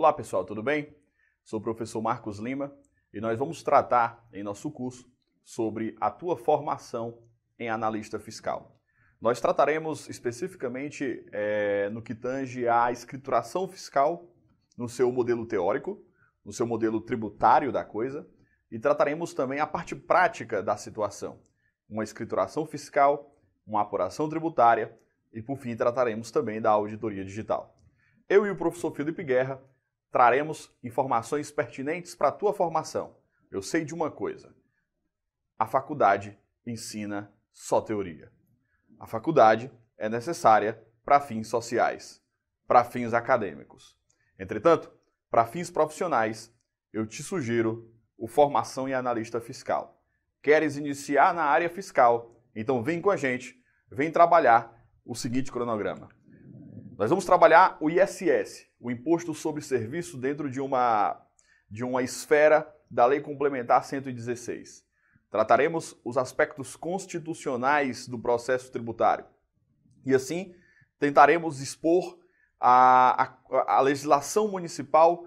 Olá pessoal, tudo bem? Sou o professor Marcos Lima e nós vamos tratar em nosso curso sobre a tua formação em analista fiscal. Nós trataremos especificamente no que tange à escrituração fiscal no seu modelo teórico, no seu modelo tributário da coisa, e trataremos também a parte prática da situação, uma escrituração fiscal, uma apuração tributária e, por fim, trataremos também da auditoria digital. Eu e o professor Felipe Guerra traremos informações pertinentes para a tua formação. Eu sei de uma coisa: a faculdade ensina só teoria. A faculdade é necessária para fins sociais, para fins acadêmicos. Entretanto, para fins profissionais, eu te sugiro o Formação em Analista Fiscal. Queres iniciar na área fiscal? Então vem com a gente, vem trabalhar o seguinte cronograma. Nós vamos trabalhar o ISS, o Imposto sobre Serviço, dentro de uma esfera da Lei Complementar 116. Trataremos os aspectos constitucionais do processo tributário. E assim, tentaremos expor a legislação municipal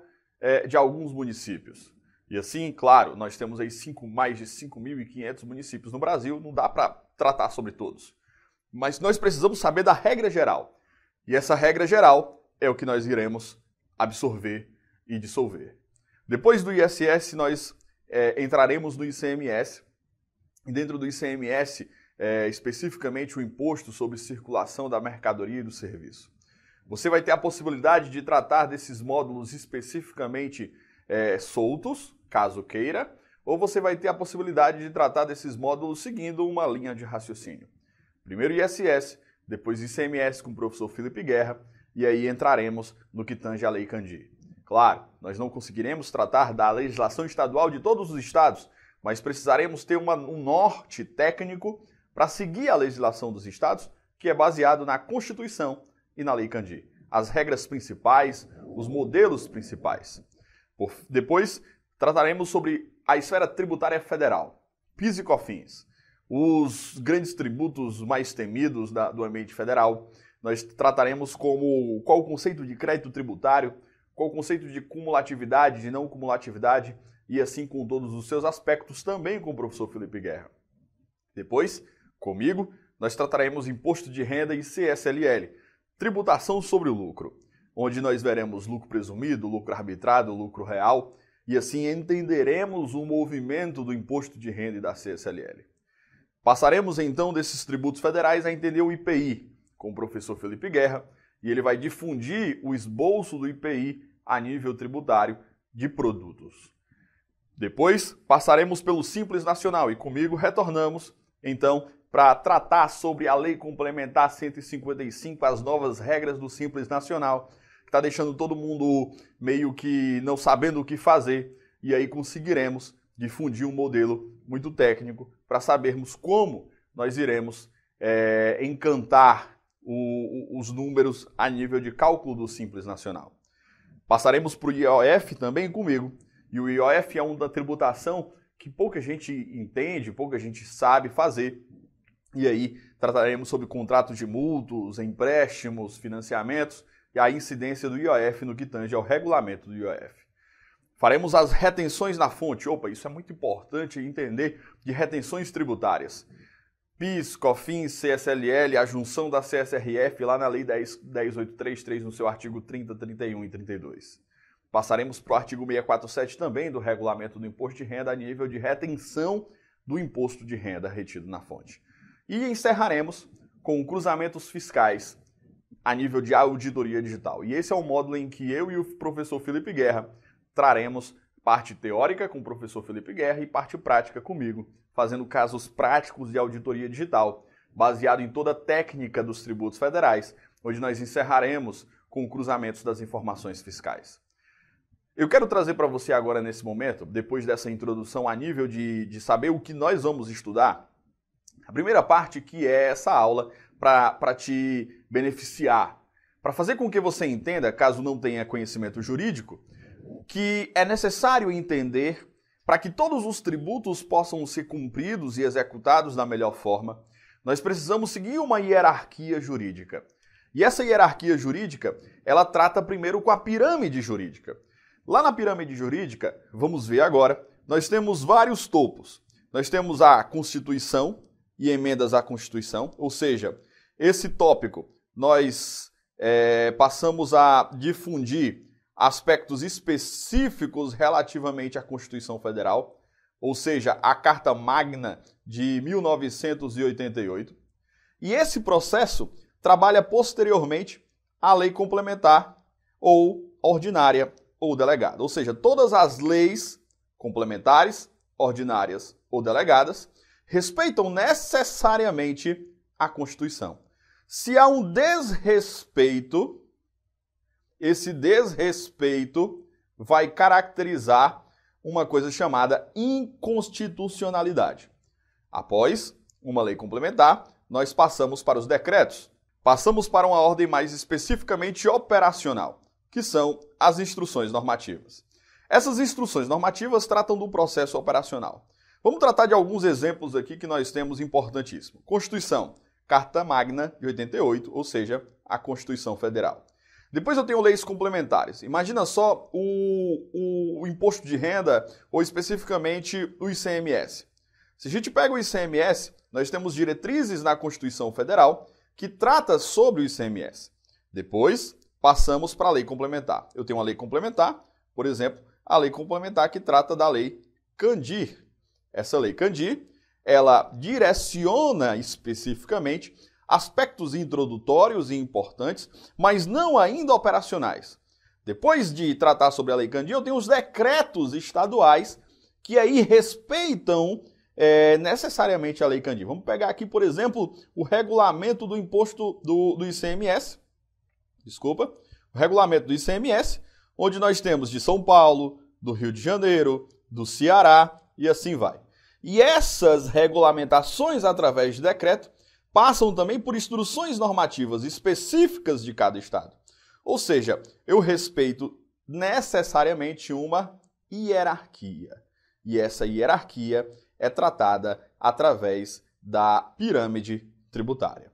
de alguns municípios. E assim, claro, nós temos aí mais de 5.500 municípios no Brasil, não dá para tratar sobre todos. Mas nós precisamos saber da regra geral. E essa regra geral é o que nós iremos absorver e dissolver. Depois do ISS, nós entraremos no ICMS. E dentro do ICMS, especificamente o Imposto sobre Circulação da Mercadoria e do Serviço. Você vai ter a possibilidade de tratar desses módulos especificamente soltos, caso queira, ou você vai ter a possibilidade de tratar desses módulos seguindo uma linha de raciocínio. Primeiro ISS, depois ICMS com o professor Felipe Guerra, e aí entraremos no que tange a Lei Candir. Claro, nós não conseguiremos tratar da legislação estadual de todos os estados, mas precisaremos ter um norte técnico para seguir a legislação dos estados, que é baseado na Constituição e na Lei Candir. As regras principais, os modelos principais. Depois, trataremos sobre a esfera tributária federal, PIS e COFINS, os grandes tributos mais temidos do ambiente federal. Nós trataremos qual o conceito de crédito tributário, qual o conceito de cumulatividade, de não cumulatividade, e assim com todos os seus aspectos, também com o professor Felipe Guerra. Depois, comigo, nós trataremos imposto de renda e CSLL, tributação sobre o lucro, onde nós veremos lucro presumido, lucro arbitrado, lucro real, e assim entenderemos o movimento do imposto de renda e da CSLL. Passaremos então desses tributos federais a entender o IPI, com o professor Felipe Guerra, e ele vai difundir o esboço do IPI a nível tributário de produtos. Depois, passaremos pelo Simples Nacional e comigo retornamos, então, para tratar sobre a Lei Complementar 155, as novas regras do Simples Nacional, que está deixando todo mundo meio que não sabendo o que fazer, e aí conseguiremos difundir um modelo muito técnico para sabermos como nós iremos encantar os números a nível de cálculo do Simples Nacional. Passaremos para o IOF também comigo, e o IOF é uma tributação que pouca gente entende, pouca gente sabe fazer. E aí trataremos sobre contratos de mútuos, empréstimos, financiamentos e a incidência do IOF no que tange ao regulamento do IOF. Faremos as retenções na fonte. Opa, isso é muito importante entender de retenções tributárias. PIS, COFINS, CSLL, a junção da CSRF lá na Lei 10.833 no seu artigo 30, 31 e 32. Passaremos para o artigo 647 também do regulamento do imposto de renda a nível de retenção do imposto de renda retido na fonte. E encerraremos com cruzamentos fiscais a nível de auditoria digital. E esse é o módulo em que eu e o professor Felipe Guerra traremos parte teórica com o professor Felipe Guerra e parte prática comigo, fazendo casos práticos de auditoria digital, baseado em toda a técnica dos tributos federais, onde nós encerraremos com cruzamentos das informações fiscais. Eu quero trazer para você agora, nesse momento, depois dessa introdução a nível de saber o que nós vamos estudar, a primeira parte que é essa aula para te beneficiar, para fazer com que você entenda, caso não tenha conhecimento jurídico, que é necessário entender para que todos os tributos possam ser cumpridos e executados da melhor forma, nós precisamos seguir uma hierarquia jurídica. E essa hierarquia jurídica, ela trata primeiro com a pirâmide jurídica. Lá na pirâmide jurídica, vamos ver agora, nós temos vários topos. Nós temos a Constituição e emendas à Constituição, ou seja, esse tópico nós passamos a difundir aspectos específicos relativamente à Constituição Federal, ou seja, a Carta Magna de 1988. E esse processo trabalha posteriormente a lei complementar ou ordinária ou delegada. Ou seja, todas as leis complementares, ordinárias ou delegadas respeitam necessariamente a Constituição. Se há um desrespeito, esse desrespeito vai caracterizar uma coisa chamada inconstitucionalidade. Após uma lei complementar, nós passamos para os decretos. Passamos para uma ordem mais especificamente operacional, que são as instruções normativas. Essas instruções normativas tratam do processo operacional. Vamos tratar de alguns exemplos aqui que nós temos importantíssimo. Constituição, Carta Magna de 88, ou seja, a Constituição Federal. Depois eu tenho leis complementares. Imagina só o imposto de renda, ou especificamente o ICMS. Se a gente pega o ICMS, nós temos diretrizes na Constituição Federal que trata sobre o ICMS. Depois, passamos para a lei complementar. Eu tenho uma lei complementar, por exemplo, a lei complementar que trata da lei Candir. Essa lei Candir, ela direciona especificamente aspectos introdutórios e importantes, mas não ainda operacionais. Depois de tratar sobre a lei Candir, eu tenho os decretos estaduais que aí respeitam necessariamente a lei Candir. Vamos pegar aqui, por exemplo, o regulamento do imposto do ICMS. Desculpa. O regulamento do ICMS, onde nós temos de São Paulo, do Rio de Janeiro, do Ceará e assim vai. E essas regulamentações através de decreto passam também por instruções normativas específicas de cada estado. Ou seja, eu respeito necessariamente uma hierarquia. E essa hierarquia é tratada através da pirâmide tributária.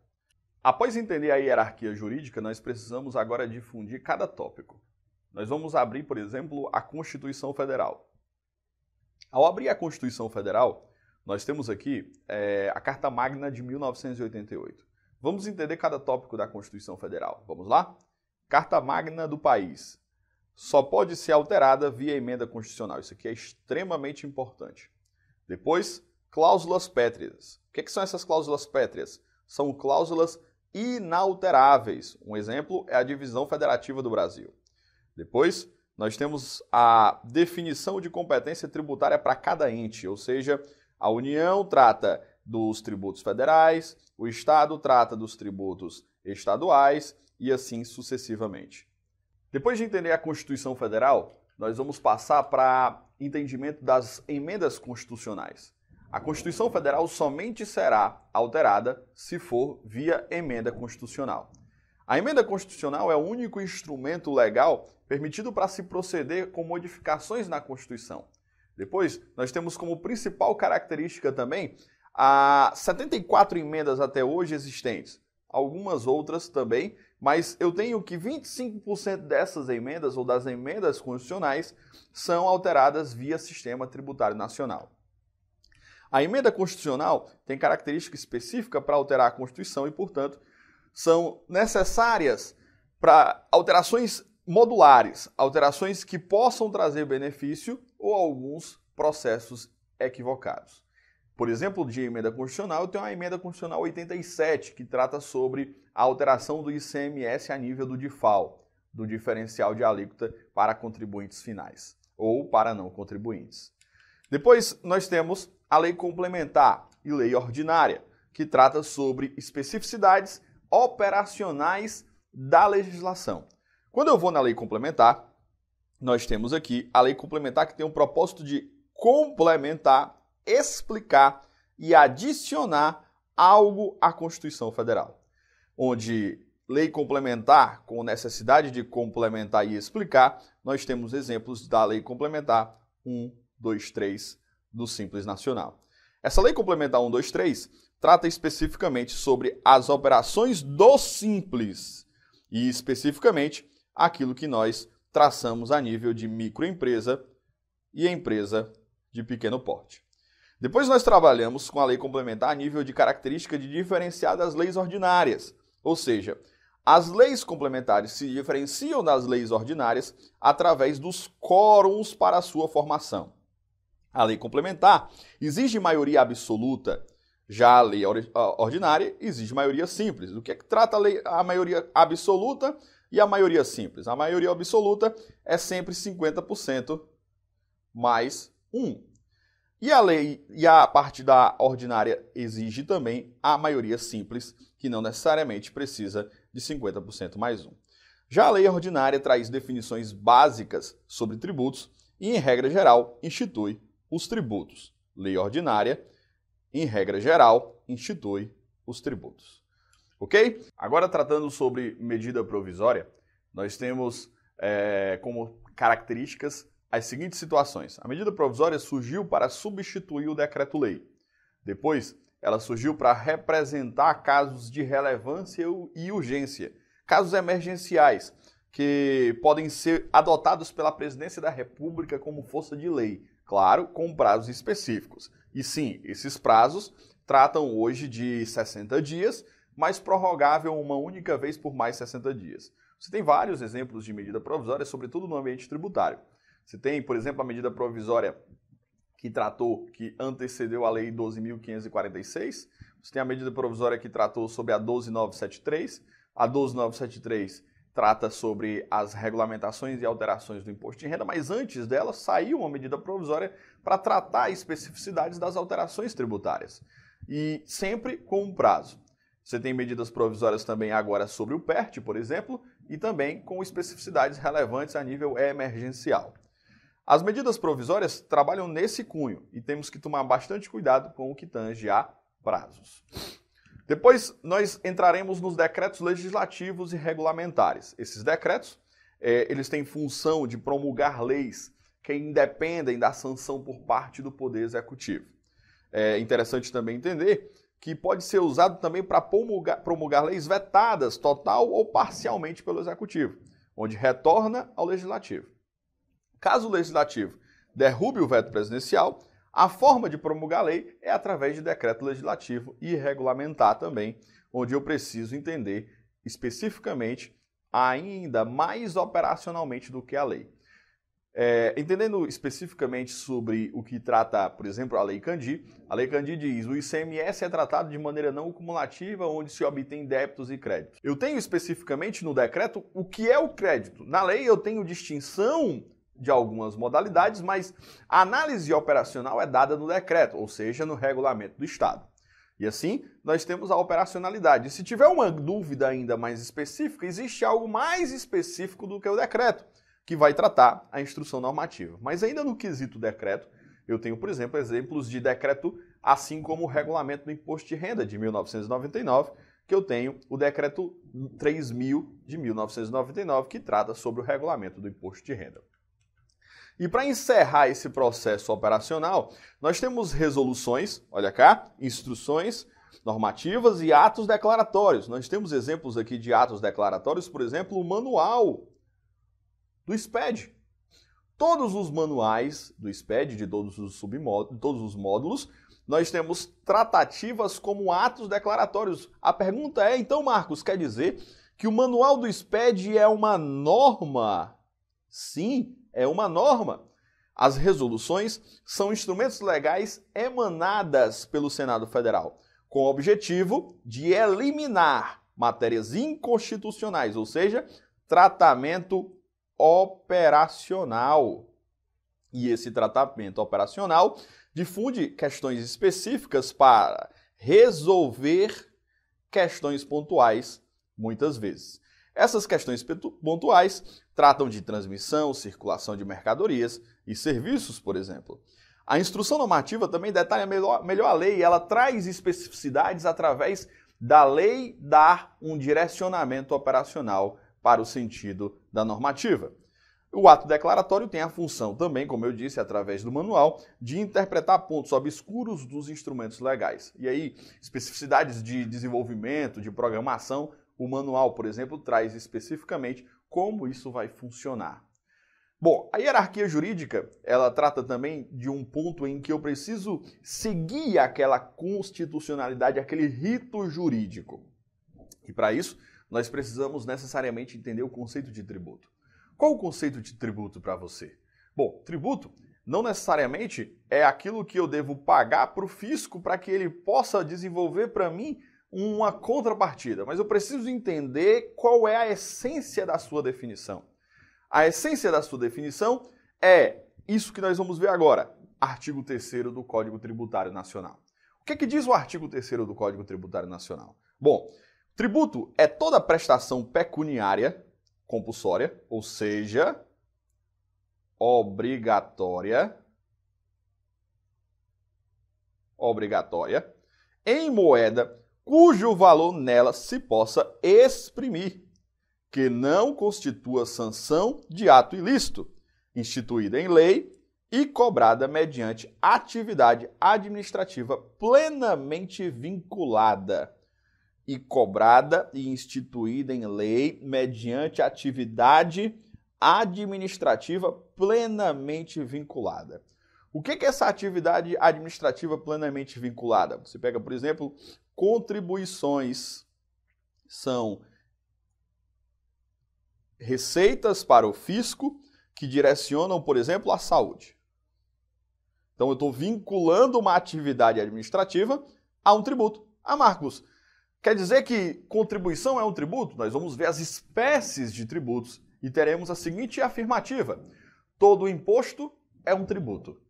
Após entender a hierarquia jurídica, nós precisamos agora difundir cada tópico. Nós vamos abrir, por exemplo, a Constituição Federal. Ao abrir a Constituição Federal, nós temos aqui a Carta Magna de 1988. Vamos entender cada tópico da Constituição Federal. Vamos lá? Carta Magna do país. Só pode ser alterada via emenda constitucional. Isso aqui é extremamente importante. Depois, cláusulas pétreas. O que são essas cláusulas pétreas? São cláusulas inalteráveis. Um exemplo é a divisão federativa do Brasil. Depois, nós temos a definição de competência tributária para cada ente, ou seja, a União trata dos tributos federais, o Estado trata dos tributos estaduais e assim sucessivamente. Depois de entender a Constituição Federal, nós vamos passar para entendimento das emendas constitucionais. A Constituição Federal somente será alterada se for via emenda constitucional. A emenda constitucional é o único instrumento legal permitido para se proceder com modificações na Constituição. Depois, nós temos como principal característica também as 74 emendas até hoje existentes. Algumas outras também, mas eu tenho que 25% dessas emendas ou das emendas constitucionais são alteradas via Sistema Tributário Nacional. A emenda constitucional tem característica específica para alterar a Constituição e, portanto, são necessárias para alterações modulares, alterações que possam trazer benefício ou alguns processos equivocados. Por exemplo, de emenda constitucional, eu tenho a emenda constitucional 87, que trata sobre a alteração do ICMS a nível do DIFAL, do diferencial de alíquota para contribuintes finais, ou para não contribuintes. Depois, nós temos a lei complementar e lei ordinária, que trata sobre especificidades operacionais da legislação. Quando eu vou na lei complementar, nós temos aqui a lei complementar que tem o propósito de complementar, explicar e adicionar algo à Constituição Federal. Onde lei complementar, com necessidade de complementar e explicar, nós temos exemplos da lei complementar 1, 2, 3 do Simples Nacional. Essa lei complementar 1, 2, 3 trata especificamente sobre as operações do Simples e especificamente aquilo que nós traçamos a nível de microempresa e empresa de pequeno porte. Depois nós trabalhamos com a lei complementar a nível de característica de diferenciar das leis ordinárias, ou seja, as leis complementares se diferenciam das leis ordinárias através dos quórums para a sua formação. A lei complementar exige maioria absoluta, já a lei ordinária exige maioria simples. Do que é que trata a maioria absoluta e a maioria simples? A maioria absoluta é sempre 50% mais 1. E a parte da ordinária exige também a maioria simples, que não necessariamente precisa de 50% mais 1. Já a lei ordinária traz definições básicas sobre tributos e, em regra geral, institui os tributos. Lei ordinária, em regra geral, institui os tributos. Ok? Agora, tratando sobre medida provisória, nós temos como características as seguintes situações. A medida provisória surgiu para substituir o decreto-lei. Depois, ela surgiu para representar casos de relevância e urgência, casos emergenciais, que podem ser adotados pela Presidência da República como força de lei, claro, com prazos específicos. E sim, esses prazos tratam hoje de 60 dias, mas prorrogável uma única vez por mais 60 dias. Você tem vários exemplos de medida provisória, sobretudo no ambiente tributário. Você tem, por exemplo, a medida provisória que antecedeu a Lei 12.546. Você tem a medida provisória que tratou sobre a 12.973. A 12.973 trata sobre as regulamentações e alterações do imposto de renda, mas antes dela saiu uma medida provisória para tratar especificidades das alterações tributárias. E sempre com um prazo. Você tem medidas provisórias também agora sobre o PERT, por exemplo, e também com especificidades relevantes a nível emergencial. As medidas provisórias trabalham nesse cunho e temos que tomar bastante cuidado com o que tange a prazos. Depois nós entraremos nos decretos legislativos e regulamentares. Esses decretos, eles têm função de promulgar leis que independem da sanção por parte do Poder Executivo. É interessante também entender que pode ser usado também para promulgar leis vetadas total ou parcialmente pelo Executivo, onde retorna ao Legislativo. Caso o Legislativo derrube o veto presidencial, a forma de promulgar a lei é através de decreto legislativo e regulamentar também, onde eu preciso entender especificamente, ainda mais operacionalmente do que a lei. Entendendo especificamente sobre o que trata, por exemplo, a Lei Candy diz: o ICMS é tratado de maneira não cumulativa, onde se obtém débitos e créditos. Eu tenho especificamente no decreto o que é o crédito. Na lei eu tenho distinção de algumas modalidades, mas a análise operacional é dada no decreto, ou seja, no regulamento do Estado. E assim, nós temos a operacionalidade. E se tiver uma dúvida ainda mais específica, existe algo mais específico do que o decreto, que vai tratar a instrução normativa. Mas ainda no quesito decreto, eu tenho, por exemplo, exemplos de decreto, assim como o regulamento do imposto de renda de 1999, que eu tenho o decreto 3.000 de 1999, que trata sobre o regulamento do imposto de renda. E para encerrar esse processo operacional, nós temos resoluções, olha cá, instruções normativas e atos declaratórios. Nós temos exemplos aqui de atos declaratórios, por exemplo, o manual do SPED. Todos os manuais do SPED, de todos os módulos, nós temos tratativas como atos declaratórios. A pergunta é, então, Marcos, quer dizer que o manual do SPED é uma norma? Sim, é uma norma. As resoluções são instrumentos legais emanadas pelo Senado Federal, com o objetivo de eliminar matérias inconstitucionais, ou seja, tratamento operacional. E esse tratamento operacional difunde questões específicas para resolver questões pontuais, muitas vezes. Essas questões pontuais tratam de transmissão, circulação de mercadorias e serviços, por exemplo. A instrução normativa também detalha melhor a lei, ela traz especificidades através da lei dar um direcionamento operacional para o sentido da normativa. O ato declaratório tem a função também, como eu disse, através do manual, de interpretar pontos obscuros dos instrumentos legais. E aí, especificidades de desenvolvimento, de programação, o manual, por exemplo, traz especificamente como isso vai funcionar. Bom, a hierarquia jurídica, ela trata também de um ponto em que eu preciso seguir aquela constitucionalidade, aquele rito jurídico. E para isso, nós precisamos necessariamente entender o conceito de tributo. Qual o conceito de tributo para você? Bom, tributo não necessariamente é aquilo que eu devo pagar para o fisco para que ele possa desenvolver para mim uma contrapartida, mas eu preciso entender qual é a essência da sua definição. A essência da sua definição é isso que nós vamos ver agora, artigo 3º do Código Tributário Nacional. O que diz o artigo 3º do Código Tributário Nacional? Bom, tributo é toda prestação pecuniária compulsória, ou seja, obrigatória, em moeda cujo valor nela se possa exprimir, que não constitua sanção de ato ilícito, instituída em lei e cobrada mediante atividade administrativa plenamente vinculada. E cobrada e instituída em lei mediante atividade administrativa plenamente vinculada. O que é essa atividade administrativa plenamente vinculada? Você pega, por exemplo, contribuições. São receitas para o fisco que direcionam, por exemplo, a saúde. Então, eu estou vinculando uma atividade administrativa a um tributo. Marcos, quer dizer que contribuição é um tributo? Nós vamos ver as espécies de tributos e teremos a seguinte afirmativa: todo imposto é um tributo,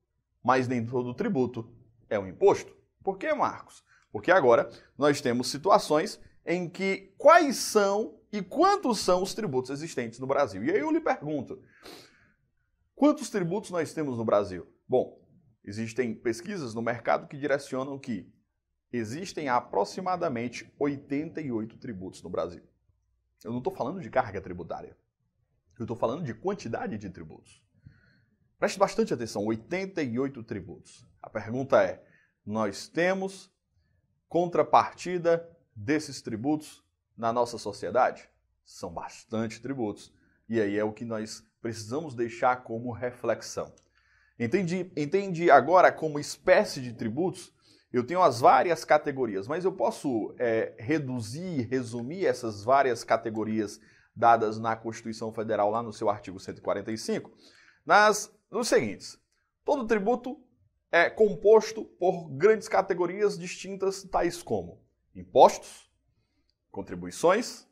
mas nem todo tributo é um imposto. Por quê, Marcos? Porque agora nós temos situações em que quais são e quantos são os tributos existentes no Brasil. E aí eu lhe pergunto, quantos tributos nós temos no Brasil? Bom, existem pesquisas no mercado que direcionam que existem aproximadamente 88 tributos no Brasil. Eu não estou falando de carga tributária. Eu estou falando de quantidade de tributos. Preste bastante atenção, 88 tributos. A pergunta é, nós temos contrapartida desses tributos na nossa sociedade? São bastante tributos. E aí é o que nós precisamos deixar como reflexão. Entende agora como espécie de tributos? Eu tenho as várias categorias, mas eu posso reduzir, resumir essas várias categorias dadas na Constituição Federal, lá no seu artigo 145, nos seguintes: todo tributo é composto por grandes categorias distintas, tais como impostos, contribuições,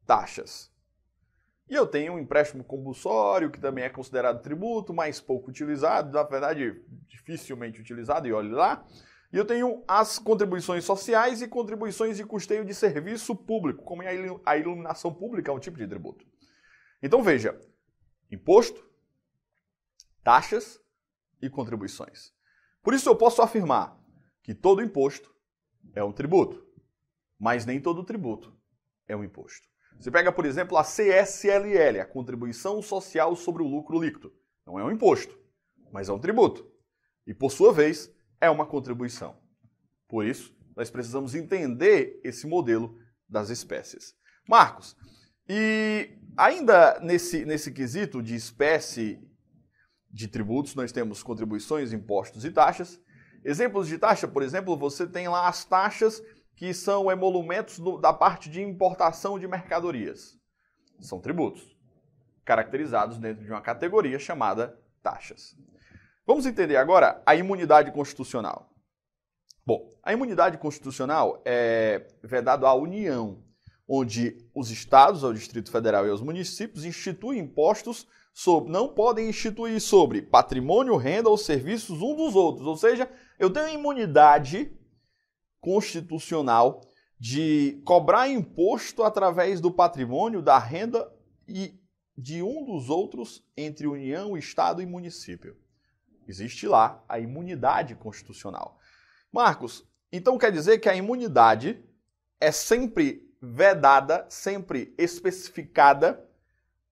taxas. E eu tenho um empréstimo compulsório, que também é considerado tributo, mas pouco utilizado, na verdade, dificilmente utilizado, e olhe lá. E eu tenho as contribuições sociais e contribuições de custeio de serviço público, como a iluminação pública é um tipo de tributo. Então veja, imposto, taxas e contribuições. Por isso eu posso afirmar que todo imposto é um tributo, mas nem todo tributo é um imposto. Você pega, por exemplo, a CSLL, a Contribuição Social sobre o Lucro Líquido. Não é um imposto, mas é um tributo. E, por sua vez, é uma contribuição. Por isso, nós precisamos entender esse modelo das espécies. Marcos, e ainda nesse quesito de espécie de tributos, nós temos contribuições, impostos e taxas. Exemplos de taxa, por exemplo, você tem lá as taxas que são emolumentos da parte de importação de mercadorias. São tributos, caracterizados dentro de uma categoria chamada taxas. Vamos entender agora a imunidade constitucional. Bom, a imunidade constitucional é vedada à União, onde os estados, o Distrito Federal e os municípios instituem impostos não podem instituir sobre patrimônio, renda ou serviços um dos outros. Ou seja, eu tenho imunidade constitucional de cobrar imposto através do patrimônio, da renda e de um dos outros entre União, Estado e município. Existe lá a imunidade constitucional. Marcos, então quer dizer que a imunidade é sempre vedada, sempre especificada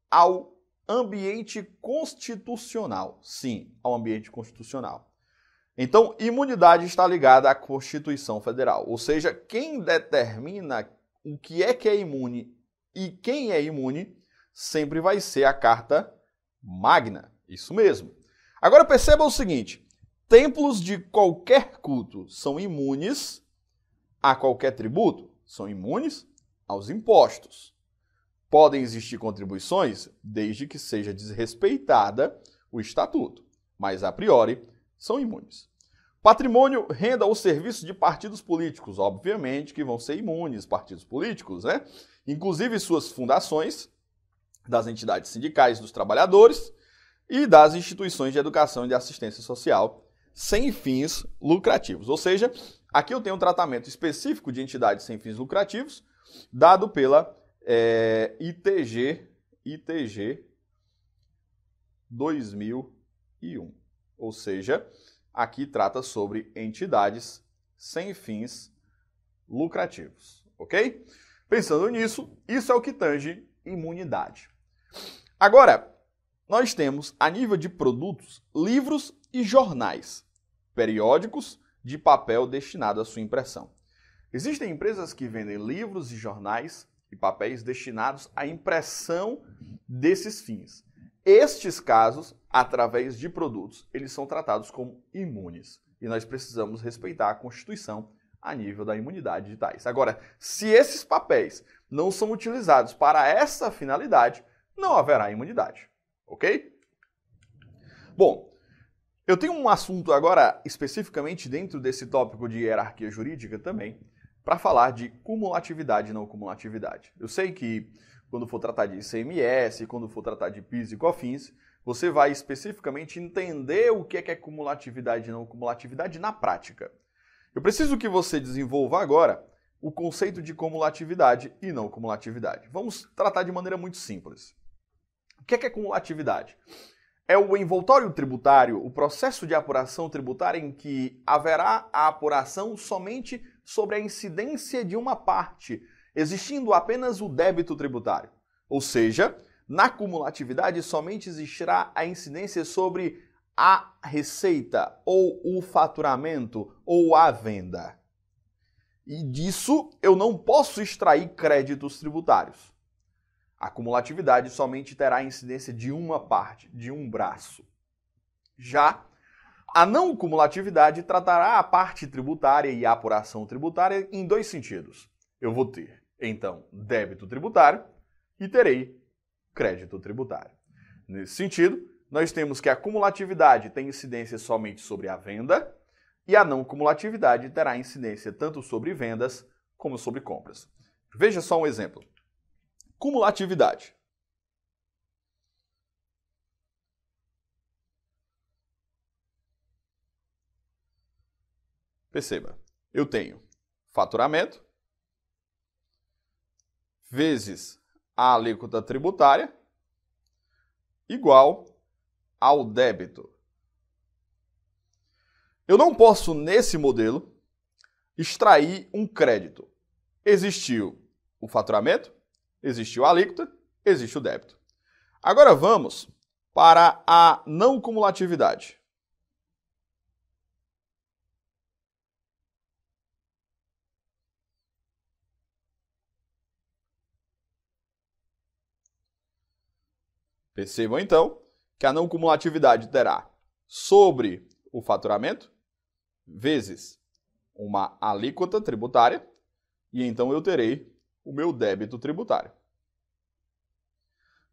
ao ambiente constitucional. Sim, ao ambiente constitucional. Então, imunidade está ligada à Constituição Federal. Ou seja, quem determina o que é imune e quem é imune sempre vai ser a Carta magna. Isso mesmo. Agora perceba o seguinte, templos de qualquer culto são imunes a qualquer tributo, são imunes aos impostos. Podem existir contribuições desde que seja desrespeitada o estatuto, mas a priori são imunes. Patrimônio, renda ou serviço de partidos políticos, obviamente que vão ser imunes partidos políticos, né? Inclusive suas fundações, das entidades sindicais dos trabalhadores e das instituições de educação e de assistência social sem fins lucrativos. Ou seja, aqui eu tenho um tratamento específico de entidades sem fins lucrativos dado pela ITG 2001. Ou seja, aqui trata sobre entidades sem fins lucrativos, ok? Pensando nisso, isso é o que tange imunidade. Agora, nós temos, a nível de produtos, livros e jornais, periódicos de papel destinado à sua impressão. Existem empresas que vendem livros e jornais e papéis destinados à impressão desses fins. Estes casos, através de produtos, eles são tratados como imunes. E nós precisamos respeitar a Constituição a nível da imunidade de tais. Agora, se esses papéis não são utilizados para essa finalidade, não haverá imunidade. Ok? Bom, eu tenho um assunto agora especificamente dentro desse tópico de hierarquia jurídica também, para falar de cumulatividade e não cumulatividade. Eu sei que quando for tratar de ICMS, quando for tratar de PIS e COFINS, você vai especificamente entender o que é cumulatividade e não cumulatividade na prática. Eu preciso que você desenvolva agora o conceito de cumulatividade e não cumulatividade. Vamos tratar de maneira muito simples. O que é cumulatividade? É o envoltório tributário, o processo de apuração tributária em que haverá a apuração somente sobre a incidência de uma parte, existindo apenas o débito tributário. Ou seja, na cumulatividade somente existirá a incidência sobre a receita, ou o faturamento, ou a venda. E disso eu não posso extrair créditos tributários. A cumulatividade somente terá incidência de uma parte, de um braço. Já a não cumulatividade tratará a parte tributária e a apuração tributária em dois sentidos. Eu vou ter, então, débito tributário e terei crédito tributário. Nesse sentido, nós temos que a cumulatividade tem incidência somente sobre a venda e a não cumulatividade terá incidência tanto sobre vendas como sobre compras. Veja só um exemplo. Cumulatividade. Perceba, eu tenho faturamento vezes a alíquota tributária igual ao débito. Eu não posso, nesse modelo, extrair um crédito. Existiu o faturamento, existiu a alíquota, existe o débito. Agora vamos para a não cumulatividade. Percebam então que a não cumulatividade terá sobre o faturamento vezes uma alíquota tributária e então eu terei o meu débito tributário.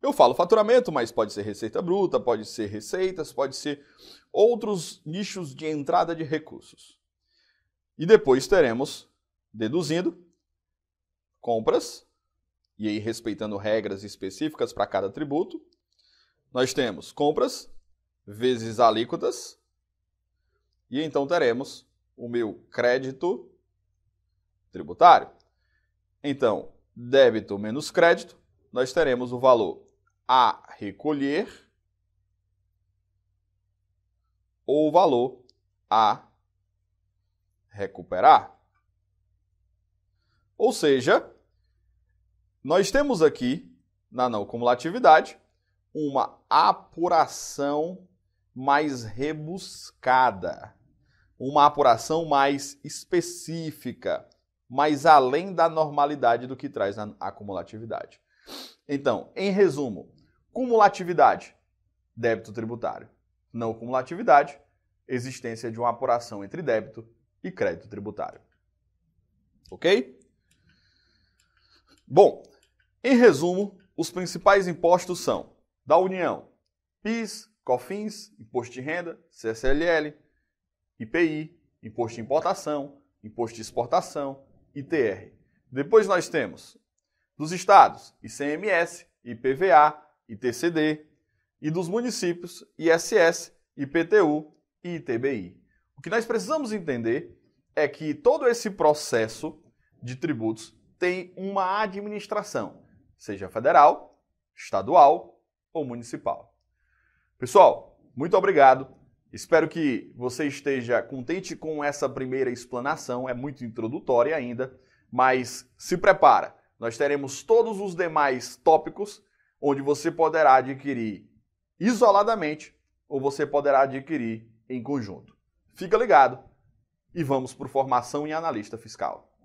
Eu falo faturamento, mas pode ser receita bruta, pode ser receitas, pode ser outros nichos de entrada de recursos. E depois teremos, deduzindo, compras, e aí respeitando regras específicas para cada tributo, nós temos compras vezes alíquotas, e então teremos o meu crédito tributário. Então, débito menos crédito, nós teremos o valor a recolher ou o valor a recuperar. Ou seja, nós temos aqui, na não cumulatividade, uma apuração mais rebuscada, uma apuração mais específica, mais além da normalidade do que traz a cumulatividade. Então, em resumo, cumulatividade débito tributário. Não cumulatividade, existência de uma apuração entre débito e crédito tributário. Ok? Bom, em resumo, os principais impostos são da União: PIS, COFINS, Imposto de Renda, CSLL, IPI, Imposto de Importação, Imposto de Exportação, ITR. Depois nós temos dos estados: ICMS, IPVA, ITCD, e dos municípios: ISS, IPTU e ITBI. O que nós precisamos entender é que todo esse processo de tributos tem uma administração, seja federal, estadual ou municipal. Pessoal, muito obrigado. Espero que você esteja contente com essa primeira explanação, é muito introdutória ainda, mas se prepara. Nós teremos todos os demais tópicos onde você poderá adquirir isoladamente ou você poderá adquirir em conjunto. Fica ligado e vamos para o Formação em Analista Fiscal.